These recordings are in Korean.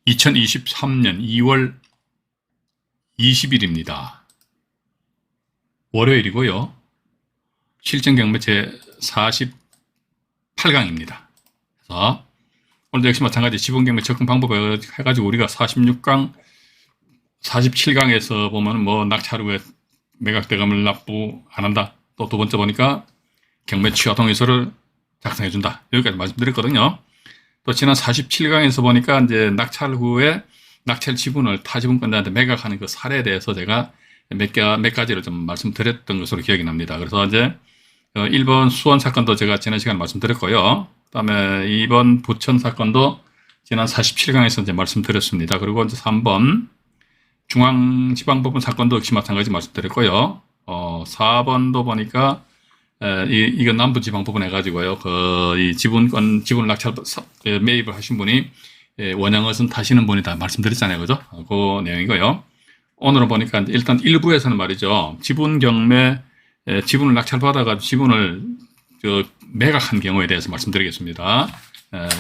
2023년 2월 20일입니다. 월요일이고요. 실전경매 제 48강입니다. 그래서 오늘도 역시 마찬가지 지분경매 접근 방법을 해가지고 우리가 46강, 47강에서 보면 뭐 낙찰 후에 매각대금을 납부 안 한다. 또 두 번째 보니까 경매 취하 동의서를 작성해 준다. 여기까지 말씀드렸거든요. 또 지난 47강에서 보니까 이제 낙찰 후에 낙찰 지분을 타지분권자한테 매각하는 그 사례에 대해서 제가 몇 가지를 좀 말씀드렸던 것으로 기억이 납니다. 그래서 이제 1번 수원 사건도 제가 지난 시간에 말씀드렸고요. 그다음에 2번 부천 사건도 지난 47강에서 이제 말씀드렸습니다. 그리고 이제 3번 중앙지방법원 사건도 역시 마찬가지 말씀드렸고요. 4번도 보니까 이건 남부지방법원 해가지고요. 이 지분 낙찰 매입을 하신 분이 원양어선 타시는 분이다 말씀드렸잖아요. 그죠? 그 내용이고요. 오늘은 보니까 일단 1부에서는 말이죠. 지분경매, 지분을 낙찰받아가지고 지분을 매각한 경우에 대해서 말씀드리겠습니다.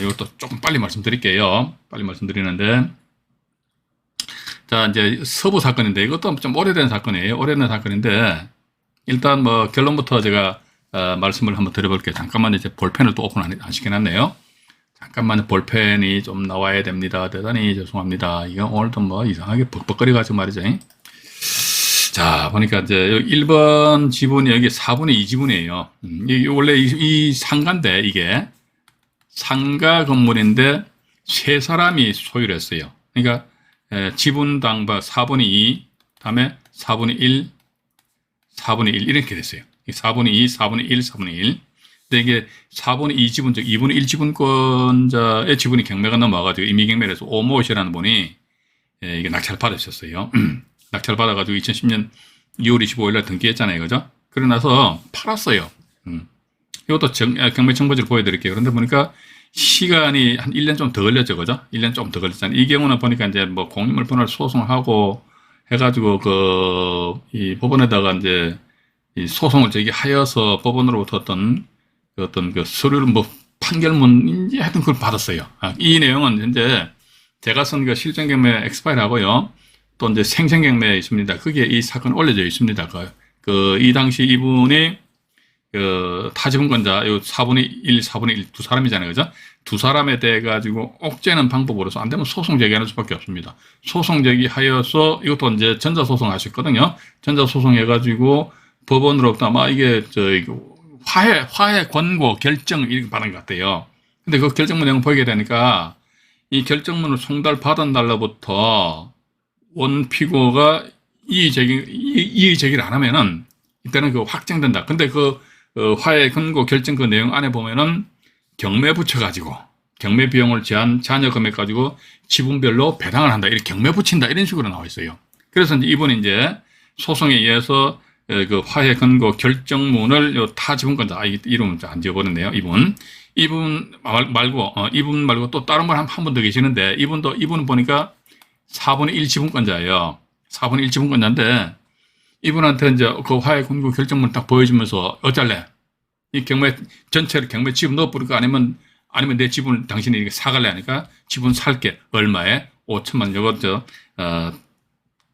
이것도 조금 빨리 말씀드릴게요. 빨리 말씀드리는데. 자, 이제 서부 사건인데 이것도 좀 오래된 사건이에요. 오래된 사건인데 일단 뭐 결론부터 제가 말씀을 한번 드려볼게요. 잠깐만 이제 볼펜을 또 오픈 안 시켜놨네요. 잠깐만 볼펜이 좀 나와야 됩니다. 대단히 죄송합니다. 이거 오늘도 뭐 이상하게 벅벅거려가지고 말이죠. 자, 보니까 이제 1번 지분이 여기 4분의 2 지분이에요. 이게 원래 이 상가인데 이게 상가 건물인데 세 사람이 소유를 했어요. 그러니까 지분당 4분의 2, 다음에 4분의 1, 4분의 1 이렇게 됐어요. 4분의 2, 4분의 1, 4분의 1. 근데 이게 4분의 2 지분, 즉 2분의 1 지분권자의 지분이 경매가 넘어와가지고 임의경매를 해서 오모시라는 분이 이게 낙찰을 받으셨어요. 낙찰을 받아가지고 2010년 2월 25일 날 등기했잖아요. 그죠? 그러고 나서 팔았어요. 이것도 경매 정보지를 보여드릴게요. 그런데 보니까 시간이 한 1년 좀 더 걸렸죠. 그죠? 1년 좀 더 걸렸잖아요. 이 경우는 보니까 이제 뭐 공유물분할 소송하고 해가지고 이 법원에다가 이제 이 소송을 제기하여서 법원으로부터 어떤 그 서류를 뭐 판결문인지 하여튼 그걸 받았어요. 이 내용은 현재 제가 쓴 그 실전경매 엑스파일 하고요. 또 이제 생생경매에 있습니다. 거기에 이 사건 올려져 있습니다. 이 당시 이분이 타지분권자, 요 4분의 1, 4분의 1 두 사람이잖아요. 그죠? 두 사람에 대해 가지고 옥죄는 방법으로서 안 되면 소송 제기하는 수밖에 없습니다. 소송 제기하여서 이것도 이제 전자소송 하셨거든요. 전자소송 해가지고 법원으로부터 아마 이게 화해 권고 결정 이렇게 받은 것 같아요. 근데 그 결정문 내용 보게 되니까 이 결정문을 송달받은 날로부터 원피고가 이의 제기를 안 하면은 이때는 확정된다. 근데 화해 권고 결정 그 내용 안에 보면은 경매 붙여가지고 경매 비용을 제한 잔여 금액 가지고 지분별로 배당을 한다. 이렇게 경매 붙인다. 이런 식으로 나와 있어요. 그래서 이제 이분이 이제 소송에 의해서 그 화해 권고 결정문을 타지분권자, 이름은 안 지어버렸네요. 이분 말고 또 다른 분 한 분 더 계시는데 이분은 보니까 4분의 1 지분권자예요. 4분의 1 지분권자인데 이분한테 이제 그 화해 권고 결정문 딱 보여주면서 어쩔래? 이 경매 전체를 경매 지분 넣어버릴까? 아니면 내 지분을 당신이 이렇게 사갈래 하니까 지분 살게. 얼마에? 5천만 원. 이거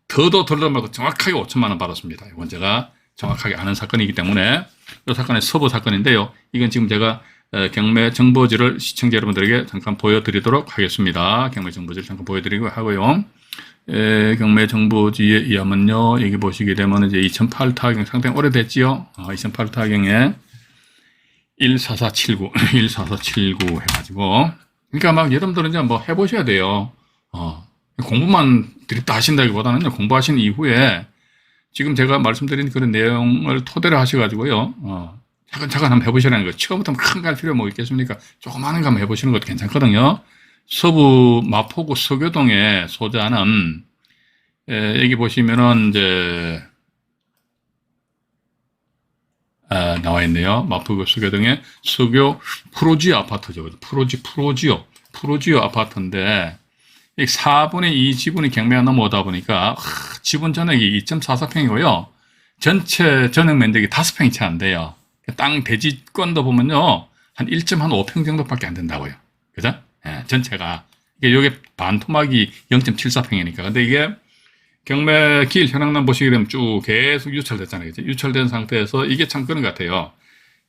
더도 덜도 말고 정확하게 5천만 원 받았습니다. 이건 제가 정확하게 아는 사건이기 때문에 이 사건은 서부 사건인데요. 이건 지금 제가 경매 정보지를 시청자 여러분들에게 잠깐 보여드리도록 하겠습니다. 경매 정보지를 잠깐 보여드리고 하고요. 경매 정보지에 의하면요. 여기 보시게 되면 이제 2008 타경 상당히 오래됐지요. 2008 타경에 14479 14479 해가지고 그러니까 막 여러분들은 이제 뭐 해보셔야 돼요. 공부만 드립다 하신다기보다는 공부하신 이후에 지금 제가 말씀드린 그런 내용을 토대로 하셔가지고요. 잠깐 한번 해보시라는 거예요. 처음부터 큰 거 할 필요 뭐 있겠습니까? 조그마한 거 한번 해보시는 것도 괜찮거든요. 서부 마포구 서교동에 소재하는 여기 보시면은 이제 나와 있네요. 마포구 서교동에 서교 프로지오 아파트죠. 프로지오 아파트인데 4분의 2 지분이 경매가 넘어오다 보니까 지분 전액이 2.44평이고요. 전체 전액 면적이 5평이 채 안 돼요. 땅 대지권도 보면요. 한 1.5평 정도밖에 안 된다고요. 그죠? 전체가 이게 반토막이 0.74평이니까. 근데 이게 경매 길 현황란 보시게 되면 쭉 계속 유찰됐잖아요. 그죠? 유찰된 상태에서 이게 참 그런 것 같아요.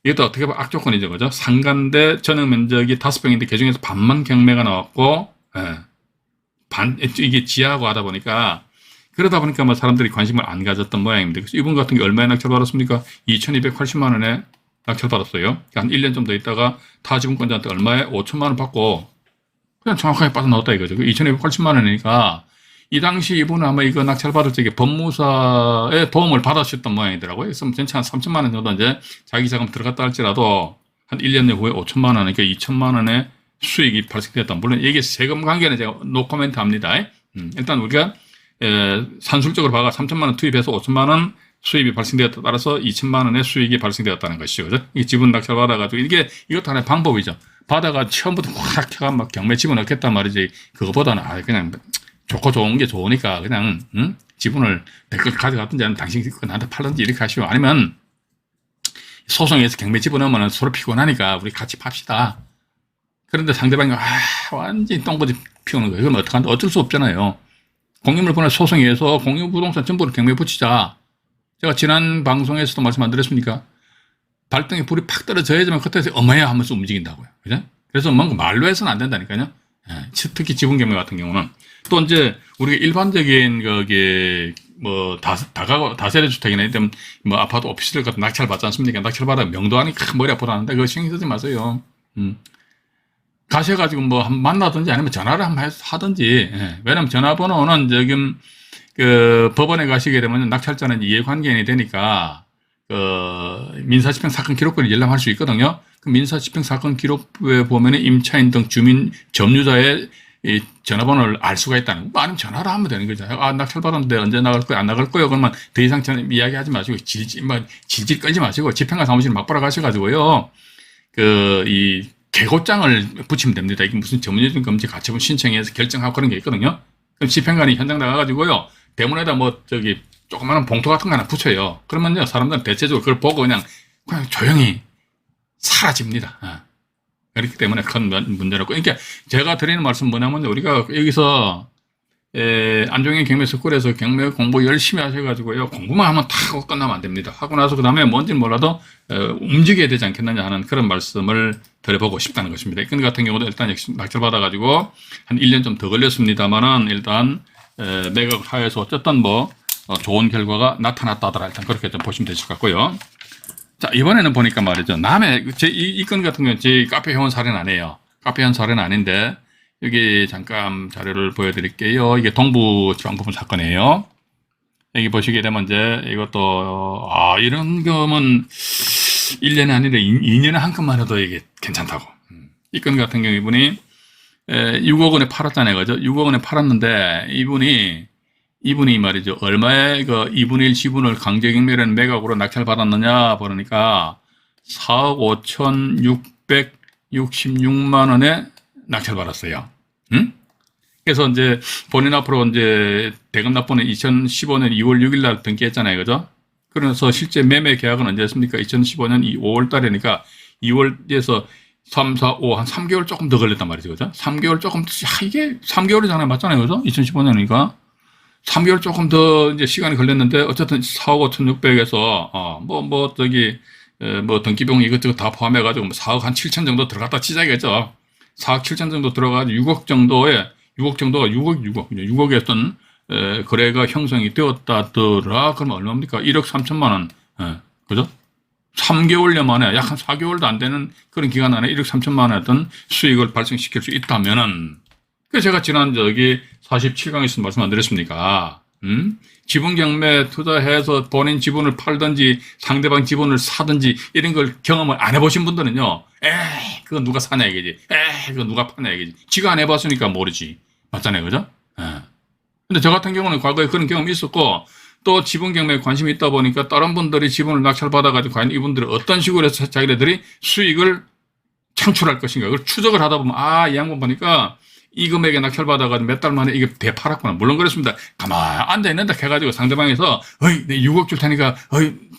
이것도 어떻게 보면 악조건이죠. 그죠? 상가인데 전용 면적이 5평인데 그 중에서 반만 경매가 나왔고, 예. 이게 지하고 하다 보니까, 그러다 보니까 뭐 사람들이 관심을 안 가졌던 모양입니다. 그래서 이분 같은 게 얼마에 낙찰받았습니까? 2,280만 원에 낙찰받았어요. 한 1년 좀 더 있다가 타지분권자한테 얼마에 5천만 원 받고, 그냥 정확하게 빠져나왔다 이거죠. 2,280만 원이니까, 이 당시 이분은 아마 이거 낙찰받을 적에 법무사의 도움을 받으셨던 모양이더라고요. 그래서 전체 한 3천만 원 정도 이제 자기 자금 들어갔다 할지라도 한 1년 후에 5천만 원, 그러니까 2천만 원의 수익이 발생되었다. 물론 이게 세금 관계는 제가 노코멘트 합니다. 일단 우리가 산술적으로 봐가 3천만 원 투입해서 5천만 원 수입이 발생되었다 따라서 2천만 원의 수익이 발생되었다는 것이죠. 그죠? 이게 지분 낙찰 받아가지고 이것도 하나의 방법이죠. 받아가 처음부터 확 해가 막 경매 집어넣겠단 말이지. 그거보다는 그냥 좋고 좋은 게 좋으니까 그냥 지분을 내 것 가져갔든지 아니면 당신이 나한테 팔든지 이렇게 하시오. 아니면 소송에서 경매 집어넣으면 서로 피곤하니까 우리 같이 팝시다. 그런데 상대방이 완전히 똥꼬집 피우는 거예요. 그럼 어떡한데? 어쩔 수 없잖아요. 공유물권을 소송해서 공유부동산 전부를 경매에 붙이자. 제가 지난 방송에서도 말씀 안 드렸습니까? 발등에 불이 팍 떨어져야지만 그때서 어머야 하면서 움직인다고요. 그죠? 그래서 뭔가 말로 해서는 안 된다니까요. 특히 지분 경매 같은 경우는. 또 이제 우리가 일반적인 거기 뭐 다세대 주택이나 이런 뭐 아파트 오피스텔 같은 낙찰 받지 않습니까? 낙찰 받아 명도하니 머리 아프다는데 그거 신경 쓰지 마세요. 가셔가지고 뭐 한번 만나든지 아니면 전화를 한번 하든지. 왜냐면 전화번호는 지금 그 법원에 가시게 되면 낙찰자는 이해관계인이 되니까 민사집행 사건 기록부에 열람할 수 있거든요. 그 민사집행 사건 기록부에 보면은 임차인 등 주민 점유자의 이 전화번호를 알 수가 있다는 거. 아니면 전화를 하면 되는 거죠. 낙찰 받았는데 언제 나갈 거야? 안 나갈 거예요? 그러면 더 이상 이야기하지 마시고 질질 끌지 마시고 집행관 사무실 막 보러 가셔가지고요. 이 개고장을 붙이면 됩니다. 이게 무슨 전문적인 검지 가처분 신청해서 결정하고 그런 게 있거든요. 그럼 집행관이 현장 나가가지고요. 대문에다 조그마한 봉투 같은 거 하나 붙여요. 그러면요. 사람들은 대체적으로 그걸 보고 그냥 조용히 사라집니다. 그렇기 때문에 큰 문제라고. 그러니까 제가 드리는 말씀 뭐냐면 우리가 여기서 안종현 경매 스쿨에서 경매 공부 열심히 하셔가지고요. 공부만 하면 다 하고 끝나면 안 됩니다. 하고 나서 그 다음에 뭔지는 몰라도 움직여야 되지 않겠느냐 하는 그런 말씀을 드려보고 싶다는 것입니다. 이 건 같은 경우도 일단 역시 낙찰받아가지고 한 1년 좀 더 걸렸습니다만은 일단 매각 하에서 어쨌든 좋은 결과가 나타났다더라. 일단 그렇게 좀 보시면 되실 것 같고요. 자, 이번에는 보니까 말이죠. 이 건 같은 경우는 제 카페 회원 사례는 아니에요. 카페 회원 사례는 아닌데, 여기 잠깐 자료를 보여드릴게요. 이게 동부지방법원 사건이에요. 여기 보시게 되면 이제 이것도, 이런 거면 1년이 아니라 2년에 한 건만 해도 이게 괜찮다고. 이 건 같은 경우 이분이 6억 원에 팔았잖아요. 그죠? 6억 원에 팔았는데, 이분이 말이죠. 얼마에 2분의 1 지분을 강제경매라는 매각으로 낙찰받았느냐, 보니까 4억 5,666만 원에 낙찰받았어요. 그래서 이제 본인 앞으로 이제 대금 납부는 2015년 2월 6일 날 등기했잖아요. 그죠? 그래서 실제 매매 계약은 언제였습니까? 2015년 5월 달이니까 2월에서 3, 4, 5, 한 3개월 조금 더 걸렸단 말이죠. 그죠? 3개월 조금, 이게 3개월이잖아요. 맞잖아요. 그죠? 2015년이니까. 3개월 조금 더 이제 시간이 걸렸는데, 어쨌든 4억 5,600에서, 등기비용 이것저것 다 포함해가지고 4억 한 7천 정도 들어갔다 치자겠죠. 4억 7천 정도 들어가지고 6억 정도가 6억의 어떤, 거래가 형성이 되었다더라. 그러면 얼마입니까? 1억 3천만 원. 그죠? 3개월여 만에 약 한 4개월도 안 되는 그런 기간 안에 1억 3천만 원의 어떤 수익을 발생시킬 수 있다면은, 제가 지난 47강에서 말씀 안 드렸습니까? 지분 경매 투자해서 본인 지분을 팔든지 상대방 지분을 사든지 이런 걸 경험을 안 해보신 분들은요, 그거 누가 사냐 이거지. 그거 누가 파냐 이거지. 지가 안 해봤으니까 모르지. 맞잖아요. 그죠? 근데 저 같은 경우는 과거에 그런 경험이 있었고, 또 지분 경매에 관심이 있다 보니까 다른 분들이 지분을 낙찰받아가지고 과연 이분들은 어떤 식으로 해서 자기네들이 수익을 창출할 것인가. 그걸 추적을 하다 보면, 이 양반 보니까 이 금액에 낙찰받아가지고 몇 달 만에 이게 대팔았구나. 물론 그렇습니다. 가만히 앉아있는다 해가지고 상대방에서, 내 6억 줄 테니까,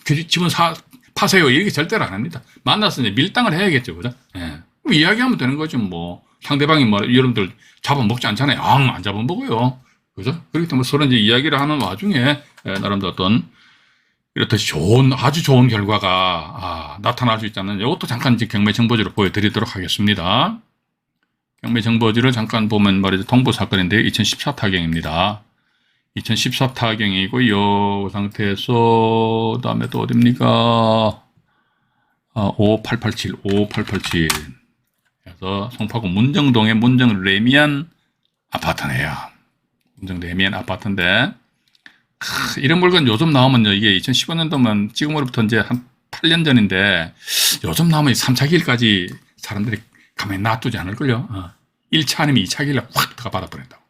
그 지분 파세요. 이렇게 절대로 안 합니다. 만나서 이제 밀당을 해야겠죠. 그죠? 이야기하면 되는 거죠. 상대방이 뭐 여러분들 잡아먹지 않잖아요. 안 잡아먹어요. 그죠? 그렇기 때문에 서로 이제 이야기를 하는 와중에 나름대로 어떤 이렇듯이 아주 좋은 결과가 나타날 수 있다는 이것도 잠깐 이제 경매 정보지로 보여드리도록 하겠습니다. 경매 정보지를 잠깐 보면 말이죠. 동부 사건인데요. 2014 타경입니다. 2014 타경이고요. 그 상태에서 다음에 또 어딥니까? 5887. 그래서 송파구 문정동의 문정 레미안 아파트네요. 문정 레미안 아파트인데 이런 물건 요즘 나오면요. 이게 2015년도면 지금으로부터 이제 한 8년 전인데 요즘 나오면 3차 길까지 사람들이 가만히 놔두지 않을걸요. 1차 아니면 2차 길날 확 들어가 받아버린다고.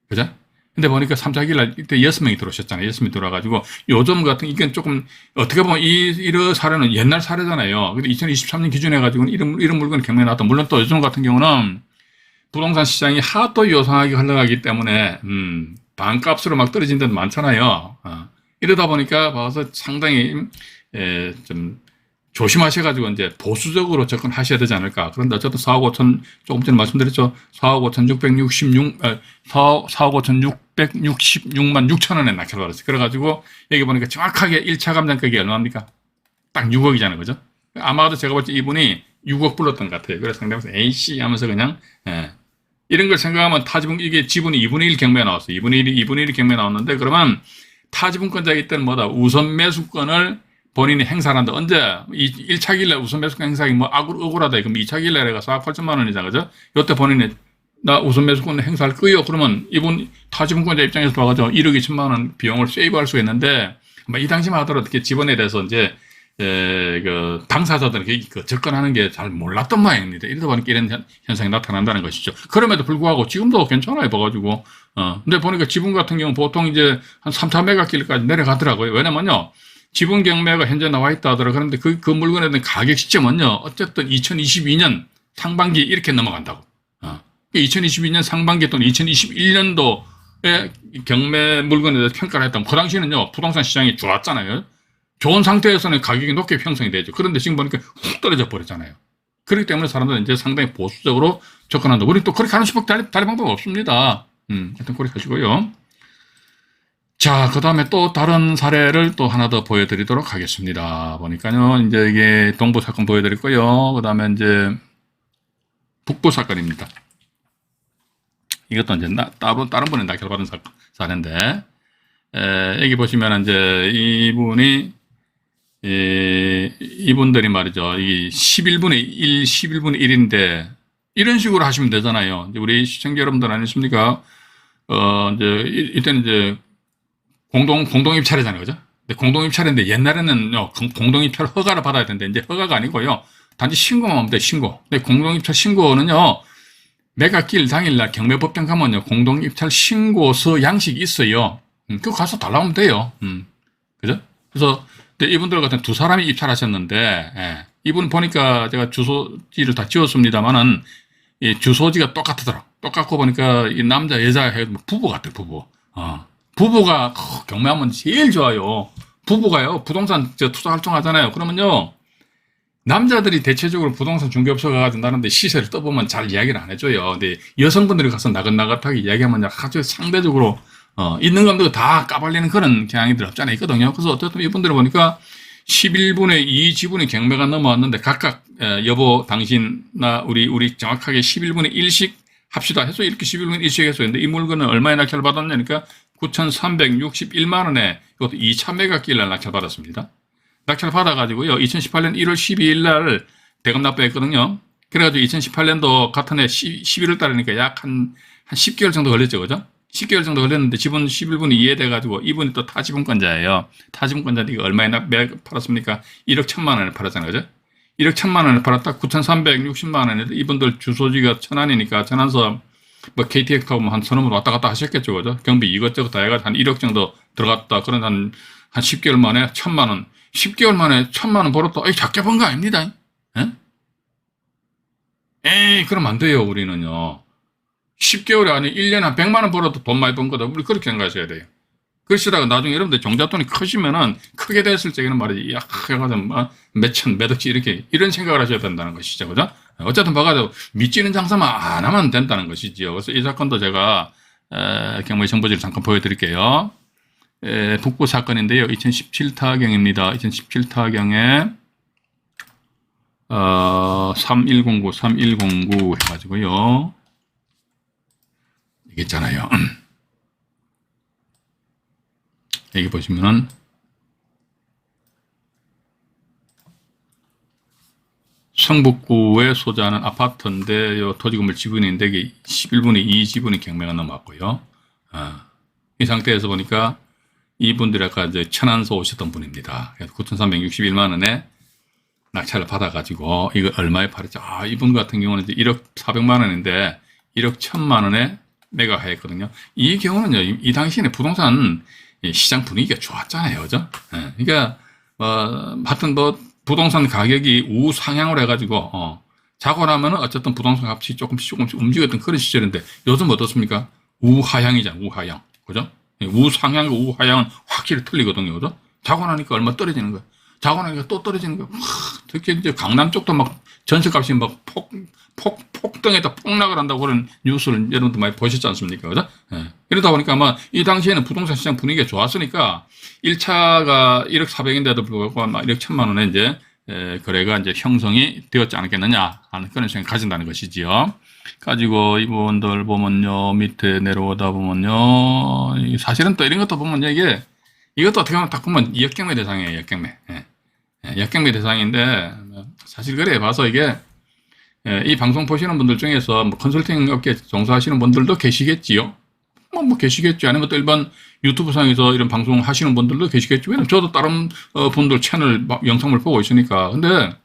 그죠? 근데 보니까 3차 길날 이때 6명이 들어오셨잖아요. 6명이 들어와가지고 요즘 같은 이건 조금 어떻게 보면 이런 사례는 옛날 사례잖아요. 근데 2023년 기준에 가지고는 이런 물건이 경매에 나왔다. 물론 또 요즘 같은 경우는 부동산 시장이 하도 요상하게 흘러가기 때문에 반값으로 막 떨어진 데도 많잖아요. 이러다 보니까 봐서 상당히 좀 조심하셔가지고 이제 보수적으로 접근하셔야 되지 않을까. 그런데 어쨌든 4억 5천, 조금 전에 말씀드렸죠. 4억 566만 6천 원에 낙찰 받았어요. 그래가지고 여기 보니까 정확하게 1차 감정가격이 얼마입니까? 딱 6억이잖아요. 그죠? 아마도 제가 볼 때 이분이 6억 불렀던 것 같아요. 그래서 상대방에서 에이씨 하면서 그냥, 이런 걸 생각하면 타지분, 이게 지분이 2분의 1 경매에 나왔어요. 2분의 1 경매에 나왔는데 그러면 타지분권자이기 때는 뭐다? 우선 매수권을 본인이 행사를 한다. 언제? 1차 길래 우선 매수권 행사하기 뭐 억울하다. 그럼 2차 길래 내가 4억 8천만 원이잖아. 그죠? 요때 본인이 나 우선 매수권 행사할 거요. 그러면 이분 타지분권자 입장에서 봐가지고 1억 2천만 원 비용을 세이브할 수 있는데 이 당시만 하더라도 이렇게 지분에 대해서 이제 그 당사자들은 그 접근하는 게 잘 몰랐던 모양입니다. 이러다 보니까 이런 현상이 나타난다는 것이죠. 그럼에도 불구하고 지금도 괜찮아요. 봐가지고. 근데 보니까 지분 같은 경우 보통 이제 한 3차 매각길까지 내려가더라고요. 왜냐면요. 지분 경매가 현재 나와 있다 하더라고요. 그런데 그 물건에 대한 가격 시점은요. 어쨌든 2022년 상반기 이렇게 넘어간다고. 2022년 상반기 또는 2021년도에 경매 물건에 대해서 평가를 했다면 그 당시에는요. 부동산 시장이 좋았잖아요. 좋은 상태에서는 가격이 높게 형성이 되죠. 그런데 지금 보니까 훅 떨어져 버렸잖아요. 그렇기 때문에 사람들은 이제 상당히 보수적으로 접근한다. 우리 또 그렇게 하는 수밖에 다른 방법 없습니다. 하여튼 그렇게 하시고요. 자, 그 다음에 또 다른 사례를 또 하나 더 보여드리도록 하겠습니다. 보니까요, 이제 이게 동부 사건 보여드렸고요. 그 다음에 이제 북부 사건입니다. 이것도 이제 다른 분이 낙찰받은 사례인데, 여기 보시면 이제 이분들이 말이죠. 이 11분의 1인데, 이런 식으로 하시면 되잖아요. 이제 우리 시청자 여러분들 아니십니까? 이제, 이때는 이제, 공동입찰이잖아요. 그죠? 근데 공동입찰인데 옛날에는요, 공동입찰 허가를 받아야 되는데, 이제 허가가 아니고요. 단지 신고만 하면 돼요, 신고. 근데 공동입찰 신고는요, 매각길 당일날 경매법정 가면요, 공동입찰 신고서 양식이 있어요. 그거 가서 달라오면 돼요. 그죠? 그래서, 근데 이분들 같은 두 사람이 입찰하셨는데, 이분 보니까 제가 주소지를 다 지웠습니다만은, 이 주소지가 똑같더라. 똑같고 보니까 이 남자, 여자 부부 같아, 부부. 부부가 경매하면 제일 좋아요. 부부가요, 부동산 투자 활동하잖아요. 그러면요, 남자들이 대체적으로 부동산 중개업소 가가지고 나는데 시세를 떠보면 잘 이야기를 안 해줘요. 근데 여성분들이 가서 나긋나긋하게 이야기하면 아주 상대적으로, 있는 감도 다 까발리는 그런 경향이들 없잖아요. 있거든요. 그래서 어쨌든 이분들을 보니까 11분의 2 지분의 경매가 넘어왔는데 각각, 여보, 당신, 나, 우리 정확하게 11분의 1씩 합시다 해서 이렇게 11분의 1씩 해서 했는데 이 물건은 얼마에 낙찰을 받았냐니까 9,361만 원에 이것도 2차 매각길날 낙찰 받았습니다. 낙찰 받아가지고요. 2018년 1월 12일 날 대금 납부했거든요. 그래가지고 2018년도 같은 해 11월 달이니까 약 한 10개월 정도 걸렸죠. 그죠? 10개월 정도 걸렸는데 지분 11분이 이해돼가지고 이분이 또 타지분권자예요. 타지분권자인데 이거 얼마에 팔았습니까? 1억 1천만 원에 팔았잖아요. 그죠? 1억 1천만 원에 팔았다 9,360만 원에 이분들 주소지가 천안이니까 천안서 뭐 KTX 뭐 한 서너문 왔다 갔다 하셨겠죠. 그죠? 경비 이것저것 다 해가지고 한 1억 정도 들어갔다. 그런 한 10개월 만에 1천만 원. 10개월 만에 1천만 원 벌었다. 에이, 작게 번 거 아닙니다. 에이, 그럼 안 돼요, 우리는요. 10개월에 아니 1년에 한 100만 원 벌어도 돈 많이 번 거다. 우리 그렇게 생각하셔야 돼요. 그러시다가 나중에 여러분들 종잣돈이 크시면은 크게 됐을 적에는 말이지, 야, 해가지고 몇 천, 몇 억씩 이런 생각을 하셔야 된다는 것이죠. 그죠? 어쨌든 봐가지고 밑지는 장사만 안 하면 된다는 것이지요. 그래서 이 사건도 제가 경매 정보지를 잠깐 보여드릴게요. 북부 사건인데요. 2017 타경입니다. 2017 타경에 3109 해가지고요. 이게 있잖아요. 여기 보시면은 성북구에 소재하는 아파트인데 요 토지건물 지분인데 이게 11분의 2 지분이 경매가 넘어왔고요. 이 상태에서 보니까 이분들이 아까 이제 천안서 오셨던 분입니다. 그래서 9,361만 원에 낙찰을 받아가지고 이거 얼마에 팔았죠? 이분 같은 경우는 이제 1억 400만 원인데 1억 1,000만 원에 매각하였거든요. 이 경우는요, 이 당시에는 부동산 시장 분위기가 좋았잖아요, 그죠? 그러니까 하여튼 부동산 가격이 우상향을 해가지고 자고 나면은 어쨌든 부동산 값이 조금씩 움직였던 그런 시절인데 요즘 어떻습니까? 우하향이잖아, 우하향, 그죠? 우상향과 우하향은 확실히 틀리거든요, 그죠? 자고 나니까 얼마 떨어지는 거야. 자고 나니까 또 떨어지는 거야. 특히 이제 강남 쪽도 막 전세값이 막 폭등에다 폭락을 한다고 그런 뉴스를 여러분도 많이 보셨지 않습니까? 그죠? 이러다 보니까 아마 이 당시에는 부동산 시장 분위기가 좋았으니까 1차가 1억 4백인데도 불구하고 아마 1억 1,000만 원에 이제 거래가 이제 형성이 되었지 않겠느냐 하는 그런 생각을 가진다는 것이지요. 가지고 이분들 보면요, 밑에 내려오다 보면요, 사실은 또 이런 것도 보면요, 이것도 어떻게 보면 딱 보면 역경매 대상이에요, 역경매. 역경매 대상인데, 사실 그래 봐서 이게, 이 방송 보시는 분들 중에서 뭐 컨설팅 업계 종사하시는 분들도 계시겠지요. 뭐 계시겠죠. 아니면 또 일반 유튜브 상에서 이런 방송 하시는 분들도 계시겠죠. 왜냐면 저도 다른 분들 채널 영상을 보고 있으니까. 근데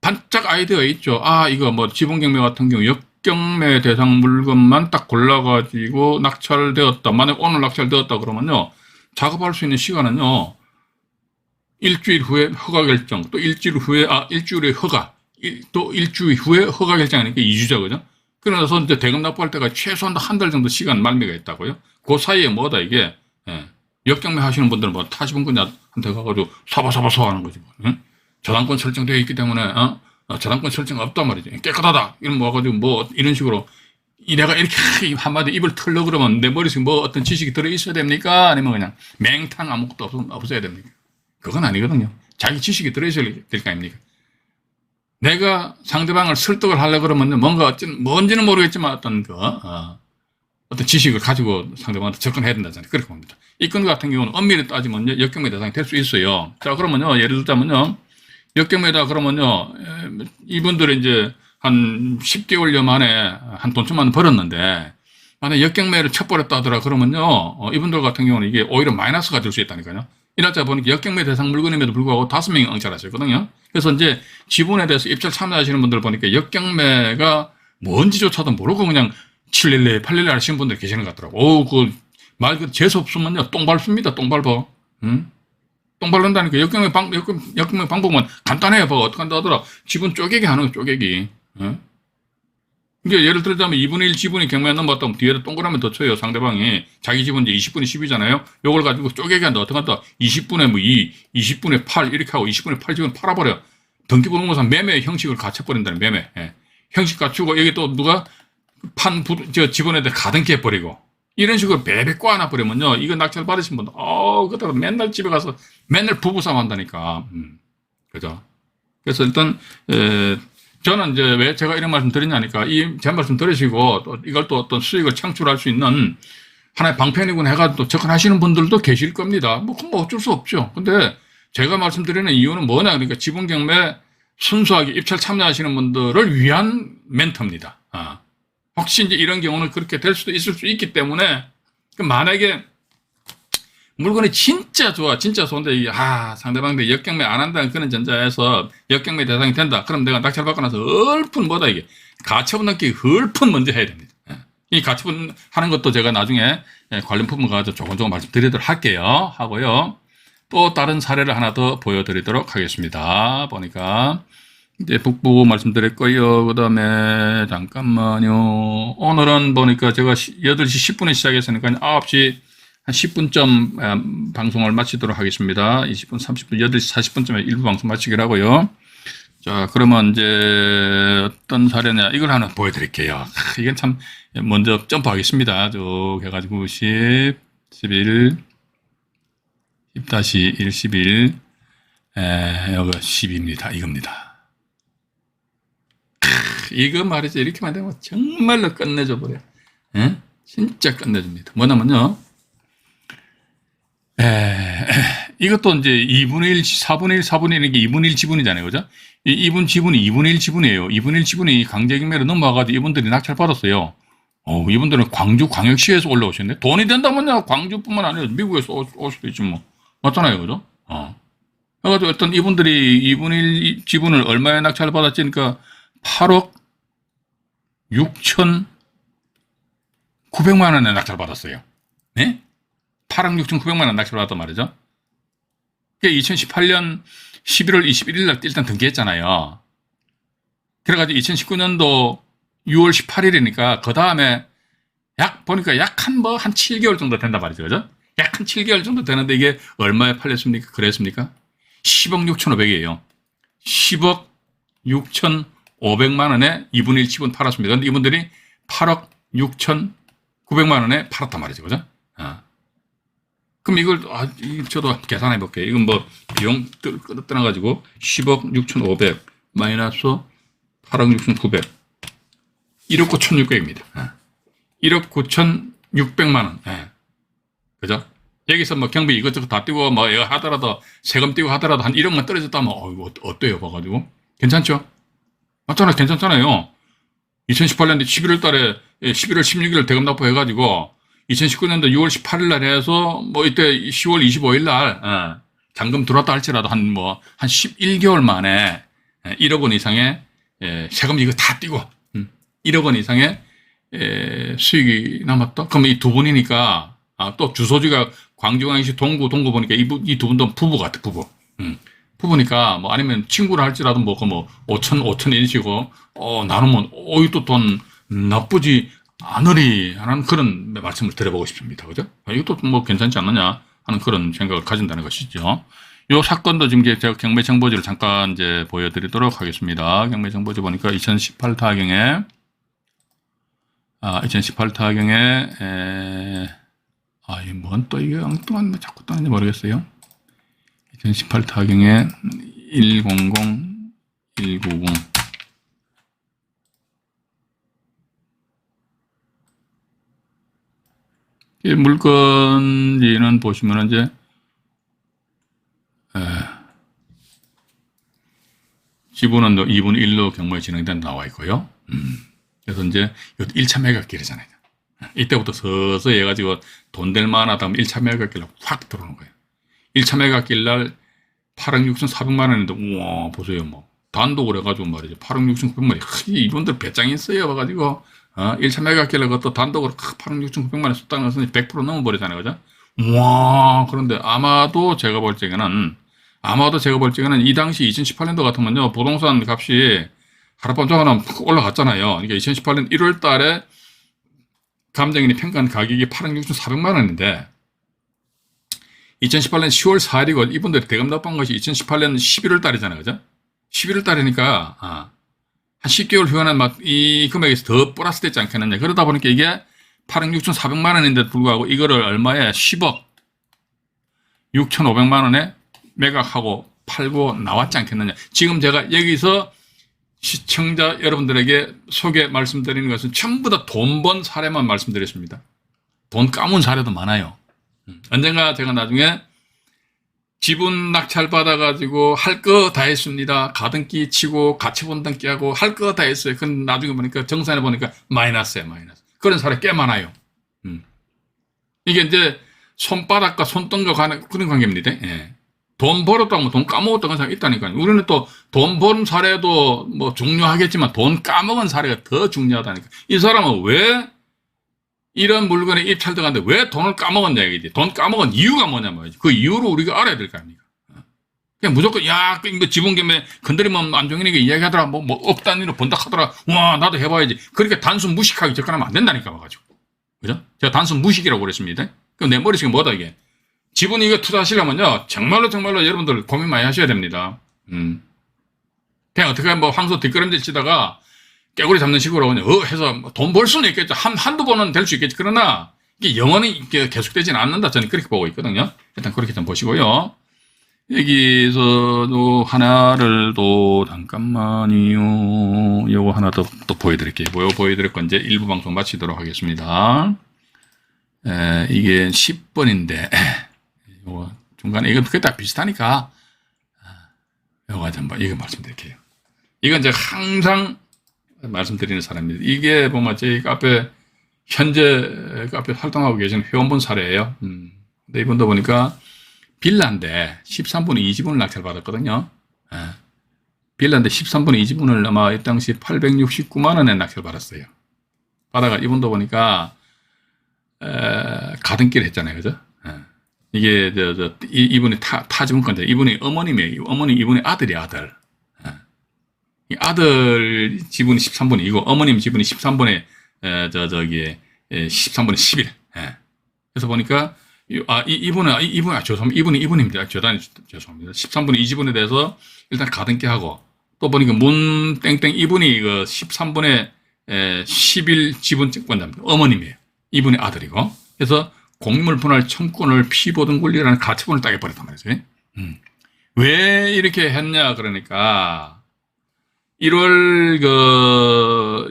반짝 아이디어가 있죠. 이거 뭐 지분경매 같은 경우 역경매 대상 물건만 딱 골라가지고 낙찰되었다. 만약 오늘 낙찰되었다 그러면요, 작업할 수 있는 시간은요, 일주일 후에 허가 결정, 또 일주일 후에, 일주일에 허가, 또 일주일 후에 허가 결정하니까 2주죠, 그죠? 그러나서 이제 대금 납부할 때가 최소한 한 달 정도 시간 말미가 있다고요? 그 사이에 뭐다, 이게, 역경매 하시는 분들은 뭐 타지분권자한테 가가지고 사바사바 하는 거지, 뭐. 저당권 설정되어 있기 때문에, 저당권 설정 없단 말이지. 깨끗하다. 이런 뭐 가지고 뭐 이런 식으로 내가 이렇게 한마디 입을 털려 그러면 내 머릿속에 뭐 어떤 지식이 들어있어야 됩니까? 아니면 그냥 맹탕 아무것도 없어야 됩니까? 그건 아니거든요. 자기 지식이 들어있어야 될 거 아닙니까? 내가 상대방을 설득을 하려고 그러면 뭔가 뭔지는 모르겠지만 어떤 지식을 가지고 상대방한테 접근해야 된다잖아요. 그렇게 봅니다. 이 건 같은 경우는 엄밀히 따지면 역경매 대상이 될 수 있어요. 자, 그러면요, 예를 들자면요, 역경매다 그러면요, 이분들이 이제 한 10개월여 만에 한 돈 천만 원 벌었는데, 만약 역경매를 쳐버렸다 하더라 그러면요, 이분들 같은 경우는 이게 오히려 마이너스가 될 수 있다니까요. 이날짜 보니까 역경매 대상 물건임에도 불구하고 5명이 응찰하셨거든요. 그래서 이제 지분에 대해서 입찰 참여하시는 분들 보니까 역경매가 뭔지조차도 모르고 그냥 711, 811 하시는 분들 계시는 것 같더라고. 말 재수 없으면요, 똥 밟습니다, 똥 밟아. 똥 밟는다니까. 역경매 방법은 간단해요. 어떻게 한다 하더라. 지분 쪼개기 하는 거, 쪼개기. 그러니까 예를 들자면 2분의 1 지분이 경매에 넘어갔다면 뒤에다 동그라미 더 쳐요. 상대방이. 자기 지분 이제 20분의 10이잖아요. 요걸 가지고 쪼개기 한다. 어떻게 한다. 20분의 뭐 2, 20분의 8 이렇게 하고 20분의 8 지분 팔아버려. 등기부등본상 매매 형식을 갖춰버린다는 매매. 형식 갖추고 여기 또 누가 지분에 대해 가등기해버리고. 이런 식으로 베베 꼬아놔버리면요, 이거 낙찰 받으신 분들, 그다가 맨날 집에 가서 맨날 부부싸움 한다니까. 그죠? 그래서 일단, 저는 이제 왜 제가 이런 말씀 드리냐니까, 제 말씀 들으시고, 또 이걸 또 어떤 수익을 창출할 수 있는 하나의 방편이군 해가지고 또 접근하시는 분들도 계실 겁니다. 그건 뭐 어쩔 수 없죠. 근데 제가 말씀드리는 이유는 뭐냐, 그러니까 지분경매 순수하게 입찰 참여하시는 분들을 위한 멘트입니다. 혹시 이제 이런 경우는 그렇게 될 수도 있을 수 있기 때문에, 만약에 물건이 진짜 좋아, 진짜 좋은데, 상대방들이 역경매 안 한다는 그런 전자에서 역경매 대상이 된다. 그럼 내가 낙찰받고 나서 얼픈 뭐다, 이게. 가처분 넣기 얼픈 먼저 해야 됩니다. 이 가처분 하는 것도 제가 나중에 관련 부분 가지고 조금 말씀드리도록 할게요. 하고요. 또 다른 사례를 하나 더 보여드리도록 하겠습니다. 보니까. 이제 북부 말씀드렸고요. 그 다음에, 잠깐만요. 오늘은 보니까 제가 8시 10분에 시작했으니까 9시 한 10분쯤 방송을 마치도록 하겠습니다. 20분, 30분, 8시 40분쯤에 일부 방송 마치기로 하고요. 자, 그러면 이제 어떤 사례냐, 이걸 하나 보여드릴게요. 이건 참, 먼저 점프하겠습니다. 쭉 해가지고 10, 11, 10-1, 11, 여기 10입니다. 이겁니다. 이거 말이죠. 이렇게 만들면 정말로 끝내줘 버려. 예? 진짜 끝내줍니다. 뭐냐면요. 이것도 이제 2분의 1, 4분의 1, 4분의 1, 이게 2분의 1 지분이잖아요. 그죠? 이 2분 지분이 2분의 1 지분이에요. 2분의 1 지분이 강제경매로 넘어가가지고 이분들이 낙찰받았어요. 이분들은 광주 광역시에서 올라오셨네. 돈이 된다면요. 광주뿐만 아니라 미국에서 올 수도 있지 뭐. 맞잖아요. 그죠? 그래가지고 어떤 이분들이 2분의 1 지분을 얼마에 낙찰받았지? 그러니까 8억 6,900만 원에 낙찰받았어요. 네? 8억 6,900만 원 낙찰받았단 말이죠. 2018년 11월 21일 날 일단 등기했잖아요. 그래가지고 2019년도 6월 18일이니까 그 다음에 보니까 약 한 7개월 정도 된단 말이죠. 그죠? 약 한 7개월 정도 되는데 이게 얼마에 팔렸습니까? 그랬습니까? 10억 6,500이에요. 10억 6,500만 원에 2분의 1 지분 팔았습니다. 근데 이분들이 8억 6,900만 원에 팔았단 말이죠. 그죠? 그럼 이걸, 저도 계산해 볼게요. 이건 뭐, 비용 떠나가지고 10억 6,500 마이너스 8억 6,900. 1억 9,600입니다. 1억 9,600만 원. 그죠? 여기서 뭐 경비 이것저것 다 띄고 뭐 하더라도 세금 띄고 하더라도 한 1억만 떨어졌다면, 이거 어때요? 봐가지고. 괜찮죠? 맞잖아. 괜찮잖아요. 2018년 11월 달에 11월 16일 대금 납부해가지고 2019년도 6월 18일 날 해서 뭐 이때 10월 25일 날 잔금 들어왔다 할지라도 한 11개월 만에 1억 원 이상의 세금 이거 다 띄고 1억 원 이상의 수익이 남았다. 그럼 이 두 분이니까 또 주소지가 광주광역시 동구 보니까 이 두 분도 부부 같아. 부부니까 뭐 아니면 친구를 할지라도 뭐 5천 인시고 나누면 이것도 돈 나쁘지 않으리 하는 그런 말씀을 드려보고 싶습니다. 그죠? 이것도 뭐 괜찮지 않느냐 하는 그런 생각을 가진다는 것이죠. 이 사건도 지금 제가 경매 정보지를 잠깐 이제 보여드리도록 하겠습니다. 경매 정보지 보니까 2018 타경에 2018 타경에 뭔 또 이게 엉뚱한 자꾸 떠는지 모르겠어요. 2018 타경에 100 190 이 물건지는 보시면 이제 지분은 2분의 1로 경매에 진행된 나와 있고요. 그래서 이제 1차 매각길이잖아요. 이때부터 서서히 해가지고 돈 될 만하다 하면 1차 매각길로 확 들어오는 거예요. 1차 매각길 날 8억 6,400만 원인데, 우와, 보세요. 뭐. 단독으로 해가지고 말이죠. 8억 6,900만 원. 이분들 배짱이 있어요. 봐가지고. 1차 매각길을 그것도 단독으로 8억 6,900만 원 썼다는 것은 100% 넘어버리잖아요. 그죠? 우와, 그런데 아마도 제가 볼 적에는 이 당시 2018년도 같으면요. 부동산 값이 하룻밤 올라갔잖아요. 그러니까 2018년 1월 달에 감정인이 평가한 가격이 8억 6,400만 원인데, 2018년 10월 4일이고 이분들이 대금 납부한 것이 2018년 11월 달이잖아요. 그죠? 11월 달이니까 한 10개월 후에는 막 이 금액에서 더 플러스 됐지 않겠느냐. 그러다 보니까 이게 8억 6,400만 원인데 불구하고 이거를 얼마에 10억 6,500만 원에 매각하고 팔고 나왔지 않겠느냐. 지금 제가 여기서 시청자 여러분들에게 소개 말씀드리는 것은 전부 다 돈 번 사례만 말씀드렸습니다. 돈 까문 사례도 많아요. 언젠가 제가 나중에 지분 낙찰 받아가지고 할 거 다 했습니다. 가등기 치고 가치분 등기하고 할 거 다 했어요. 근데 나중에 보니까 정산해 보니까 마이너스예요. 마이너스. 그런 사례 꽤 많아요. 이게 이제 손바닥과 손등과 그런 관계입니다. 예. 돈 벌었다고 하면 돈 까먹었다는 사람이 있다니까요. 우리는 또 돈 버는 사례도 뭐 중요하겠지만 돈 까먹은 사례가 더 중요하다니까. 이 사람은 왜 이런 물건에 입찰 들어갔는데 왜 돈을 까먹었냐 이거지. 돈 까먹은 이유가 뭐냐 말이지. 그 이유를 우리가 알아야 될 거 아닙니까? 그냥 무조건 그 지분경매 건드리면 안종인에게 이야기하더라. 뭐 억 단위로 번다 하더라. 와 나도 해봐야지. 그렇게 단순 무식하게 접근하면 안 된다니까 봐가지고. 그죠? 제가 단순 무식이라고 그랬습니다. 그럼 내 머릿속에 뭐다 이게. 지분 이거 투자하시려면요. 정말로 여러분들 고민 많이 하셔야 됩니다. 그냥 어떻게 뭐 황소 뒷걸음질 치다가 깨구리 잡는 식으로 그냥 해서 돈 벌 수는 있겠죠. 한두 번은 될 수 있겠지. 그러나 이게 영원히 이게 계속되지는 않는다. 저는 그렇게 보고 있거든요. 일단 그렇게 좀 보시고요. 여기서 하나를 또 잠깐만요. 요거 하나 더 보여드릴게요. 뭐 보여드릴 건 이제 일부 방송 마치도록 하겠습니다. 이게 10번인데 요거 중간에 이건 그게 다 비슷하니까 요거 한번 이거 말씀드릴게요. 이건 제가 항상 말씀드리는 사람입니다. 이게 보면 저희 카페 현재 카페 활동하고 계신 회원분 사례예요. 근데 이분도 보니까 빌라인데 13분의 2지분을 낙찰받았거든요. 빌라인데 13분의 2지분을 아마 이 당시 869만 원에 낙찰받았어요. 받아가 이분도 보니까 가등기를 했잖아요. 그죠? 이게 이분이 타지분권자, 이분이 어머님이에요. 이분의 아들이 아들. 이 아들 지분이 13분의 2고 어머님 지분이 13분의 13분의 11. 그래서 보니까 이분입니다. 죄송합니다. 13분의 2지분에 대해서 일단 가등기하고 또 보니까 문 땡땡 이분이 그 13분의 11 지분권자입니다. 어머님이에요. 이분의 아들이고. 그래서 공물 분할 청구권을 피보등 권리라는 가처분을 따게 버렸단 말이죠. 왜 이렇게 했냐 그러니까 1월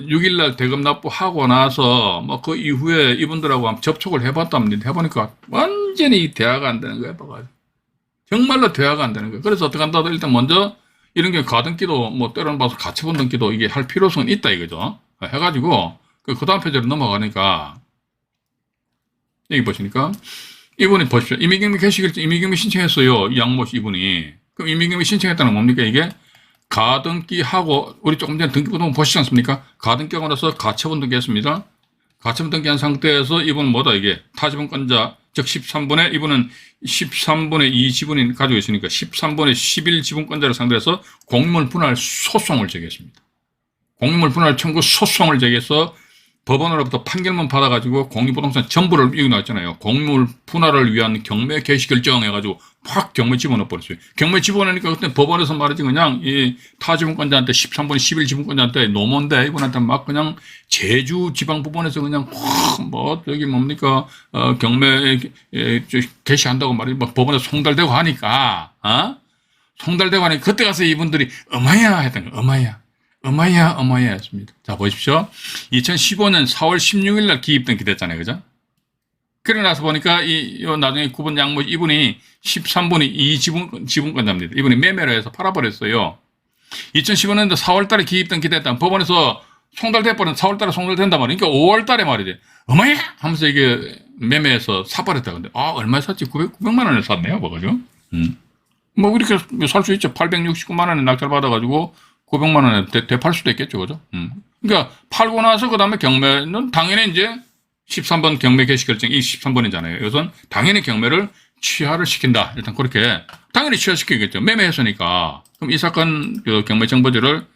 6일날 대금 납부하고 나서 뭐 그 이후에 이분들하고 한번 접촉을 해봤답니다. 해보니까 완전히 대화가 안 되는 거예요. 정말로 대화가 안 되는 거예요. 그래서 어떻게 한다도 일단 먼저 이런 게 가등기도 뭐 때로는 봐서 가처분 등기도 이게 할 필요성은 있다 이거죠. 해가지고 그 다음 페이지로 넘어가니까 여기 보시니까 이분이 보십시오. 임의경비 개시결정 임의경비 신청했어요. 이 양모씨 이분이. 그럼 임의경비 신청했다는 건 뭡니까 이게? 가등기하고 우리 조금 전에 등기부등본 보시지 않습니까? 가등기하고 나서 가처분 등기했습니다. 가처분 등기한 상태에서 이분은 뭐다 이게 타지분권자 즉 13분의 이분은 13분의 2 지분이 가지고 있으니까 13분의 11 지분권자를 상대해서 공유물 분할 소송을 제기했습니다. 공유물 분할 청구 소송을 제기해서 법원으로부터 판결문 받아가지고 공유부동산 전부를 여기 나왔잖아요. 공유물 분할을 위한 경매 개시 결정 해가지고 확 경매 집어넣어 버렸어요. 경매 집어넣으니까 그때 법원에서 말이지 그냥 이 타지분권자한테 13분의 11 지분권자한테 노몬데 이분한테 막 그냥 제주 지방법원에서 그냥 확 여기 뭡니까 경매 개시한다고 말이지 막 법원에서 송달되고 하니까 송달되고 하니까 그때 가서 이분들이 어마야 했던 거예요. 어마야 했습니다. 자, 보십시오. 2015년 4월 16일 날 기입 등기됐잖아요. 그죠? 그래 나서 보니까 나중에 9번 양모 이분이 13분의 2 지분권자입니다. 이분이 매매를 해서 팔아버렸어요. 2015년도 4월 달에 기입 등기됐다. 법원에서 송달돼버린 4월 달에 송달된단 말이에요. 그러니까 5월 달에 말이지. 어마야! 하면서 이게 매매해서 사버렸다. 근데, 얼마에 샀지? 900만 원에 샀네요. 뭐가죠? 뭐, 이렇게 살 수 있죠. 869만 원에 낙찰받아가지고 900만 원에 되팔 수도 있겠죠. 그죠? 그러니까 팔고 나서 그 다음에 경매는 당연히 이제 13번 경매 개시 결정 이 13번이잖아요. 이것은 당연히 경매를 취하를 시킨다. 일단 그렇게 당연히 취하시키겠죠. 매매했으니까. 그럼 이 사건 그 경매 정보지를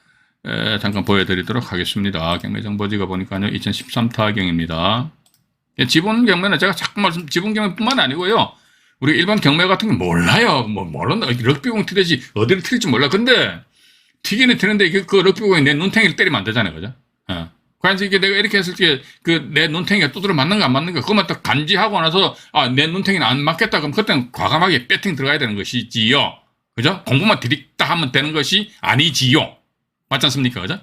잠깐 보여드리도록 하겠습니다. 경매 정보지가 보니까요 2013 타경입니다. 지분 경매는 제가 자꾸 지분 경매뿐만 아니고요. 우리 일반 경매 같은 게 몰라요. 몰라. 럭비공 튀듯이 어디를 튈지 몰라. 근데 튀기는 튀는데 그 럭비공이 내 눈탱이를 때리면 안 되잖아요. 그죠? 그래서 이게 내가 이렇게 했을 때 내 눈탱이가 두드려 맞는가 안 맞는가 그것만 딱 간지하고 나서 내 눈탱이는 안 맞겠다 그럼 그때는 과감하게 배팅 들어가야 되는 것이지요. 그죠? 공부만 들이다 하면 되는 것이 아니지요. 맞지 않습니까? 그죠?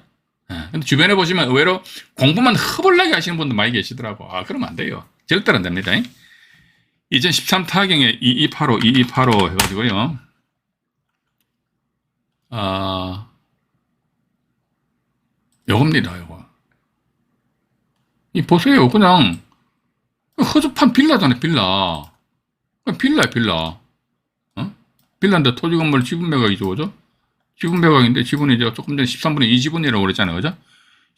근데 주변에 보시면 의외로 공부만 허벌나게 하시는 분들 많이 계시더라고. 그러면 안 돼요. 절대로 안 됩니다. 2013 타경에 2285 해가지고요. 요겁니다, 요거. 보세요. 그냥, 허접한 빌라잖아요, 빌라. 빌라. 빌라인데 토지 건물 지분 매각이죠, 그죠? 지분 매각인데 지분이 이제 조금 전에 13분의 2 지분이라고 그랬잖아요, 그죠?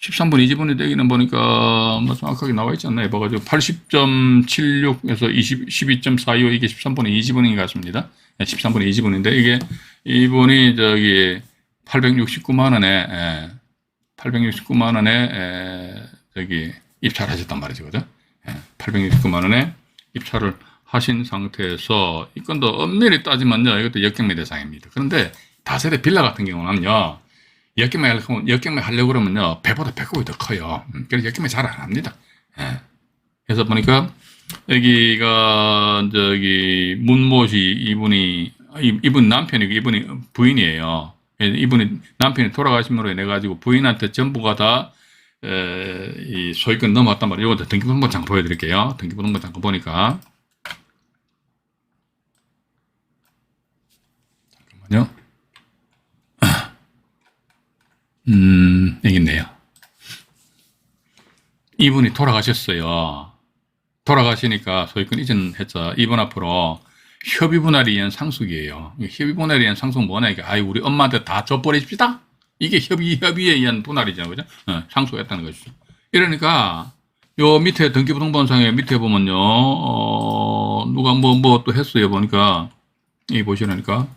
13분의 2 지분이 되기는 보니까, 정확하게 나와 있지 않나요? 봐가지고 80.76에서 12.45 이게 13분의 2 지분인 것 같습니다. 13분의 2 지분인데, 이분이 869만 원에, 입찰을 하셨단 말이죠. 그죠? 869만 원에 입찰을 하신 상태에서 이 건도 엄밀히 따지면요. 이것도 역경매 대상입니다. 그런데 다세대 빌라 같은 경우는요. 역경매 하려고 그러면요, 배보다 배꼽이 더 커요. 그래서 역경매 잘 안 합니다. 예. 그래서 보니까, 여기가, 저기, 문모씨 이분 남편이고, 이분이 부인이에요. 이분이, 남편이 돌아가심으로 인해가지고 부인한테 전부가 다, 이 소유권 넘어왔단 말이에요. 이거 등기부등본 잠깐 보여드릴게요. 등기부등본 잠깐 보니까. 잠깐만요. 여기 있네요. 이분이 돌아가셨어요. 돌아가시니까 소유권 이전했죠. 이분 앞으로 협의분할에 의한 상속이에요. 협의분할에 의한 상속 뭐냐, 이게, 아이, 우리 엄마한테 다 줘버리십시다? 이게 협의에 의한 분할이잖아요. 그죠? 상속했다는 것이죠. 이러니까, 요 밑에 등기부등본상에 밑에 보면요, 누가 뭐 또 했어요. 보니까, 이 보시라니까.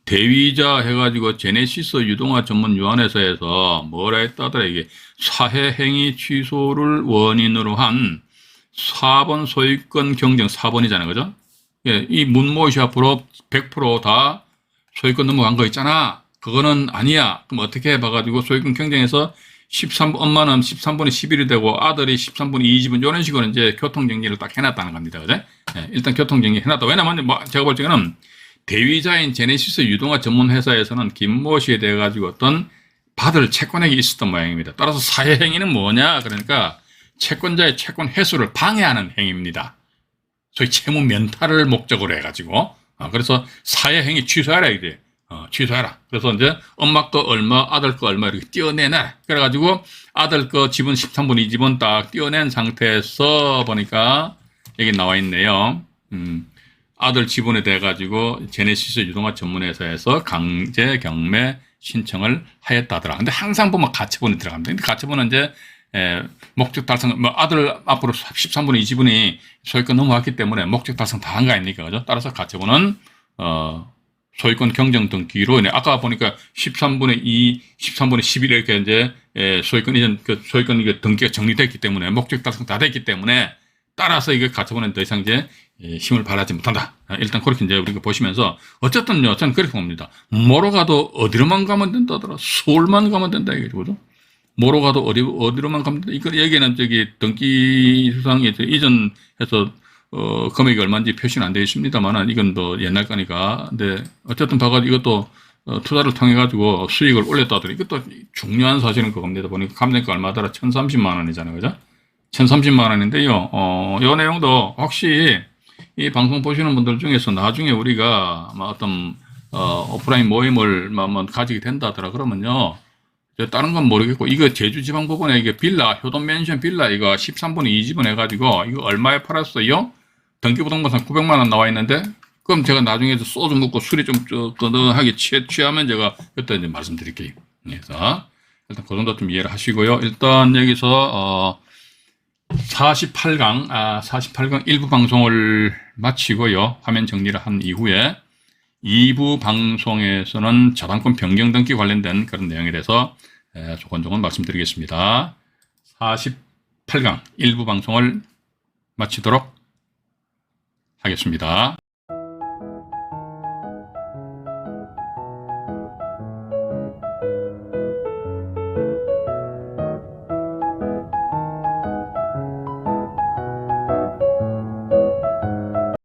대위자 해가지고 제네시스 유동화 전문 유한회사에서 뭐라 했다더라, 이게. 사회행위 취소를 원인으로 한 4번 소유권 경쟁 4번이잖아요. 그죠? 예, 이 문모씨 앞으로 100% 소유권 넘어간 거 있잖아. 그거는 아니야. 그럼 어떻게 해봐가지고 소유권 경쟁에서 엄마는 13분의 11이 되고 아들이 13분의 20은 이런 식으로 이제 교통정리를 딱 해놨다는 겁니다. 그죠? 예, 일단 교통정리 해놨다. 왜냐면 뭐 제가 볼 적에는 대위자인 제네시스 유동화 전문 회사에서는 김모 씨에 대해 가지고 어떤 받을 채권액이 있었던 모양입니다. 따라서 사회행위는 뭐냐? 그러니까 채권자의 채권 회수를 방해하는 행위입니다. 소위 채무 면탈을 목적으로 해가지고, 그래서 사회행위 취소하라, 이래. 취소하라. 그래서 이제 엄마 거 얼마, 아들 거 얼마 이렇게 떼어내놔. 그래가지고 아들 거 지분 13분 2지분 딱 떼어낸 상태에서 보니까 여기 나와 있네요. 아들 지분에 대해 가지고 제네시스 유동화 전문회사에서 강제 경매 신청을 하였다더라. 근데 항상 보면 가처분이 들어갑니다. 근데 가처분은 이제 목적 달성, 뭐 아들 앞으로 13분의 2지분이 소유권 넘어왔기 때문에 목적 달성 다 한 거 아닙니까? 그죠? 따라서 가처분은 소유권 경쟁 등기로 인해 아까 보니까 13분의 2, 13분의 11 이렇게 이제 소유권 이전 소유권 이게 등기가 정리됐기 때문에 목적 달성 다 됐기 때문에 따라서 이게 가처분은 더 이상 이제 힘을 발하지 못한다. 일단 그렇게 이제 우리가 보시면서 어쨌든요, 저는 그렇게 봅니다. 뭐로 가도 어디로만 가면 된다더라. 서울만 가면 된다 이거죠, 그죠? 뭐로 가도 어디로만 가면 된다. 이거 얘기는 저기 등기수상에 이전해서 금액이 얼마인지 표시는 안 되어 있습니다만은 이건 뭐 옛날 거니까. 근데 어쨌든 봐가지고 이것도 투자를 통해 가지고 수익을 올렸다더니 이것도 중요한 사실은 그겁니다. 보니까 감정가 얼마더라? 1,030만 원이잖아요, 그죠? 1,030만 원인데요. 요 내용도 혹시 이 방송 보시는 분들 중에서 나중에 우리가 어떤 오프라인 모임을 한번 가지게 된다더라 그러면요. 다른 건 모르겠고 이거 제주지방법원에 이게 빌라 효동 맨션 빌라 이거 13분의 2지분 해가지고 이거 얼마에 팔았어요? 등기부등본상 900만 원 나와 있는데 그럼 제가 나중에 소주 먹고 술이 좀 끄덕하게 취하면 제가 그때 이제 말씀드릴게요. 그래서 일단 그 정도 좀 이해를 하시고요. 일단 여기서 48강 일부 방송을 마치고요. 화면 정리를 한 이후에 2부 방송에서는 저당권 변경 등기 관련된 그런 내용에 대해서 조곤조곤 말씀드리겠습니다. 48강 일부 방송을 마치도록 하겠습니다.